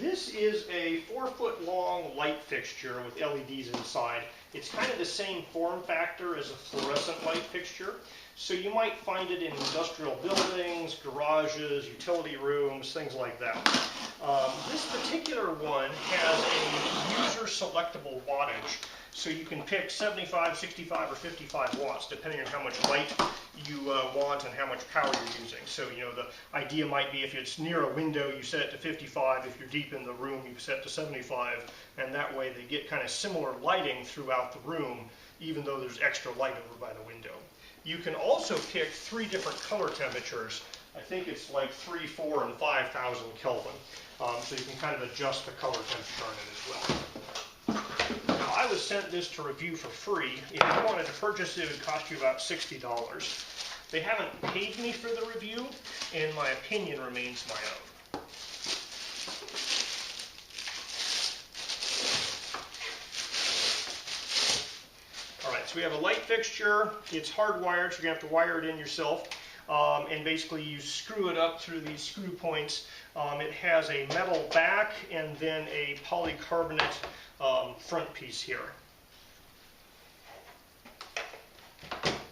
This is a 4-foot long light fixture with LEDs inside. It's kind of the same form factor as a fluorescent light fixture. So you might find it in industrial buildings, garages, utility rooms, things like that. This particular one has a user selectable wattage. So you can pick 75, 65, or 55 watts, depending on how much light you want and how much power you're using. So, you know, the idea might be if it's near a window, you set it to 55. If you're deep in the room, you set it to 75. And that way they get kind of similar lighting throughout the room, even though there's extra light over by the window. You can also pick 3 different color temperatures. I think it's like 3, 4, and 5,000 Kelvin. So you can kind of adjust the color temperature on it as well. Now, I was sent this to review for free. If you wanted to purchase it, it would cost you about $60. They haven't paid me for the review, and my opinion remains my own. Alright, so we have a light fixture. It's hardwired, so you're going to have to wire it in yourself. And basically you screw it up through these screw points. It has a metal back and then a polycarbonate front piece here.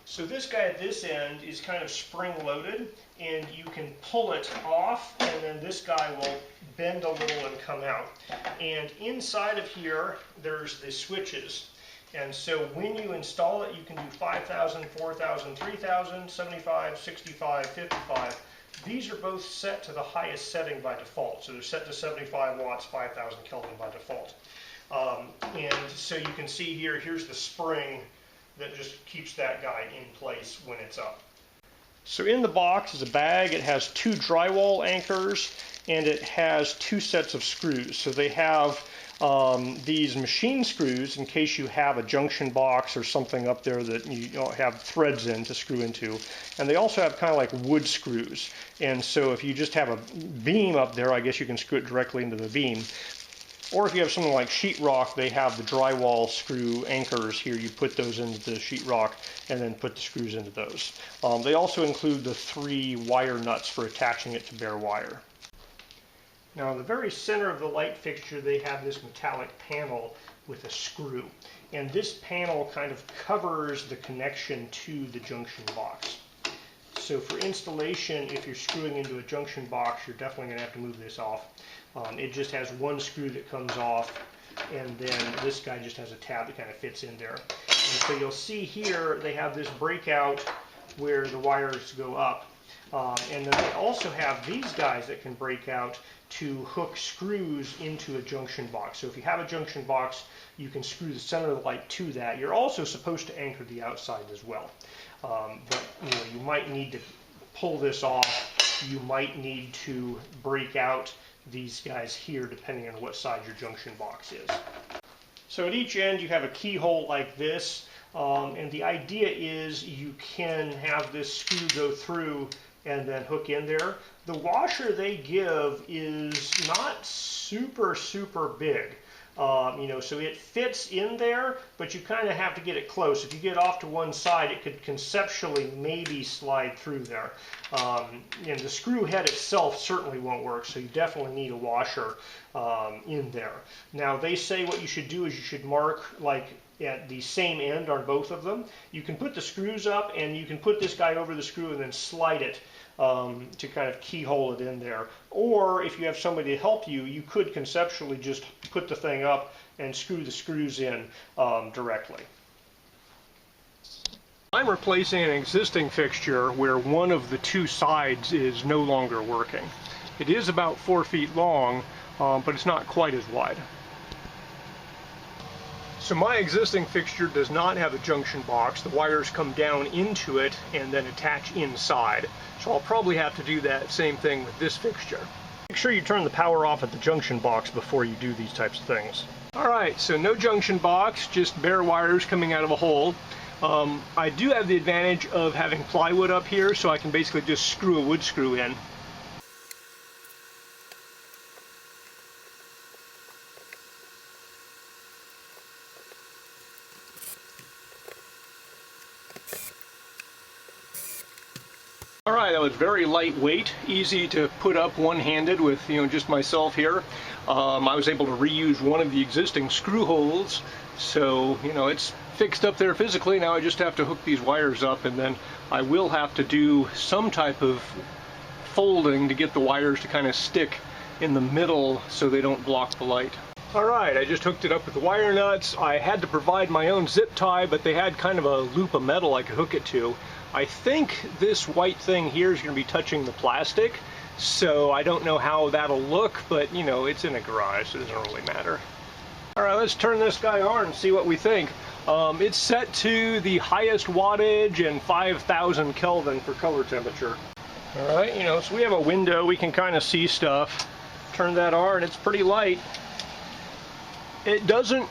So this guy at this end is kind of spring-loaded, and you can pull it off, and then this guy will bend a little and come out. And inside of here, there's the switches. And so when you install it, you can do 5,000, 4,000, 3,000, 75, 65, 55. These are both set to the highest setting by default. So they're set to 75 watts, 5,000 Kelvin by default. And so you can see here, here's the spring that just keeps that guy in place when it's up. So in the box is a bag. It has 2 drywall anchors, and it has 2 sets of screws. So they have these machine screws in case you have a junction box or something up there that you don't have threads in to screw into. And they also have kind of like wood screws. And so if you just have a beam up there, I guess you can screw it directly into the beam. Or if you have something like sheetrock, they have the drywall screw anchors here. You put those into the sheetrock and then put the screws into those. They also include the 3 wire nuts for attaching it to bare wire. Now in the very center of the light fixture, they have this metallic panel with a screw. And this panel kind of covers the connection to the junction box. So for installation, if you're screwing into a junction box, you're definitely going to have to move this off. It just has 1 screw that comes off, and then this guy just has a tab that kind of fits in there. And so you'll see here they have this breakout where the wires go up. And then they also have these guys that can break out to hook screws into a junction box. So if you have a junction box, you can screw the center of the light to that. You're also supposed to anchor the outside as well. But you know, you might need to pull this off. You might need to break out these guys here depending on what size your junction box is. So at each end you have a keyhole like this, and the idea is you can have this screw go through and then hook in there. The washer they give is not super big. You know, so it fits in there, but you kind of have to get it close. If you get off to one side, it could conceptually maybe slide through there. And the screw head itself certainly won't work, so you definitely need a washer in there. Now, they say what you should do is you should mark like at the same end on both of them. You can put the screws up, and you can put this guy over the screw and then slide it to kind of keyhole it in there. Or if you have somebody to help you, you could conceptually just put the thing up and screw the screws in directly. I'm replacing an existing fixture where one of the 2 sides is no longer working. It is about 4 feet long, but it's not quite as wide. So my existing fixture does not have a junction box. The wires come down into it and then attach inside. So I'll probably have to do that same thing with this fixture. Make sure you turn the power off at the junction box before you do these types of things. Alright, so no junction box, just bare wires coming out of a hole. I do have the advantage of having plywood up here, so I can basically just screw a wood screw in. Alright, that was very lightweight, easy to put up one-handed with, just myself here. I was able to reuse one of the existing screw holes, so you know it's fixed up there physically. Now I just have to hook these wires up, and then I will have to do some type of folding to get the wires to kind of stick in the middle so they don't block the light. Alright, I just hooked it up with the wire nuts. I had to provide my own zip tie, but they had kind of a loop of metal I could hook it to. I think this white thing here is going to be touching the plastic, so I don't know how that'll look, but you know, it's in a garage, so it doesn't really matter. Alright, let's turn this guy on and see what we think. It's set to the highest wattage and 5,000 Kelvin for color temperature. Alright, you know, so we have a window, we can kind of see stuff. Turn that on, it's pretty light. It doesn't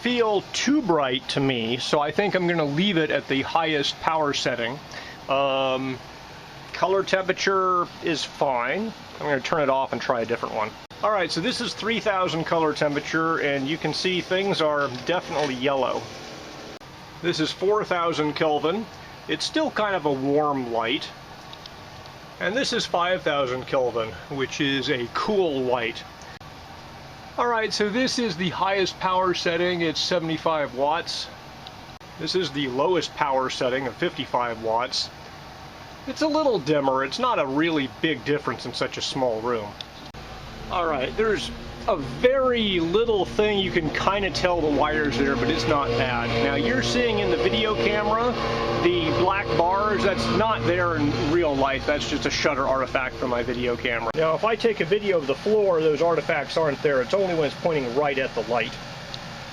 feel too bright to me, so I think I'm going to leave it at the highest power setting. Color temperature is fine. I'm going to turn it off and try a different one. Alright, so this is 3,000 color temperature, and you can see things are definitely yellow. This is 4,000 Kelvin. It's still kind of a warm light. And this is 5,000 Kelvin, which is a cool light. Alright, so this is the highest power setting, it's 75 watts. This is the lowest power setting of 55 watts. It's a little dimmer, it's not a really big difference in such a small room. Alright, there's a very little thing you can kind of tell the wires there, but it's not bad. Now you're seeing in the video camera the black bars, that's not there in real life, that's just a shutter artifact from my video camera. Now if I take a video of the floor, those artifacts aren't there, it's only when it's pointing right at the light.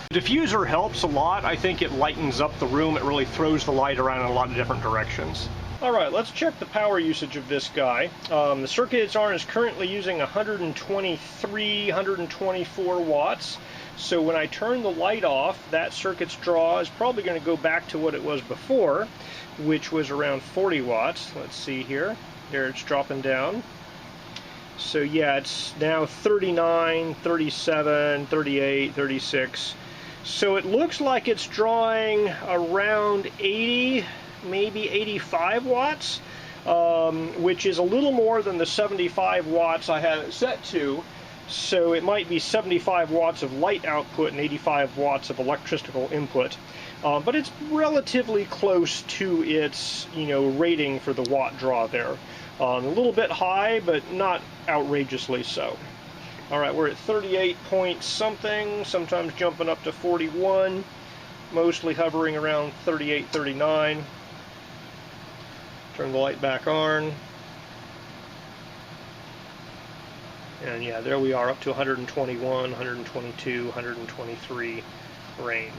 The diffuser helps a lot. I think it lightens up the room, it really throws the light around in a lot of different directions. Alright, let's check the power usage of this guy. The circuit it's on is currently using 123, 124 watts. So when I turn the light off, that circuit's draw is probably going to go back to what it was before, which was around 40 watts. Let's see here. There it's dropping down. So yeah, it's now 39, 37, 38, 36. So it looks like it's drawing around 80, maybe 85 watts, which is a little more than the 75 watts I had it set to. So it might be 75 watts of light output and 85 watts of electrical input. But it's relatively close to its, you know, rating for the watt draw there. A little bit high, but not outrageously so. Alright, we're at 38 point something, sometimes jumping up to 41, mostly hovering around 38, 39. Turn the light back on. And yeah, there we are, up to 121, 122, 123 range.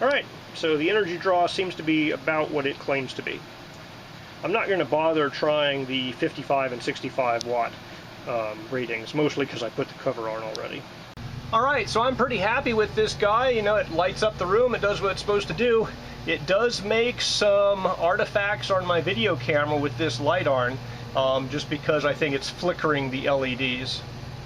Alright, so the energy draw seems to be about what it claims to be. I'm not going to bother trying the 55 and 65 watt ratings, mostly because I put the cover on already. Alright, so I'm pretty happy with this guy. You know, it lights up the room, it does what it's supposed to do. It does make some artifacts on my video camera with this light on, just because I think it's flickering the LEDs.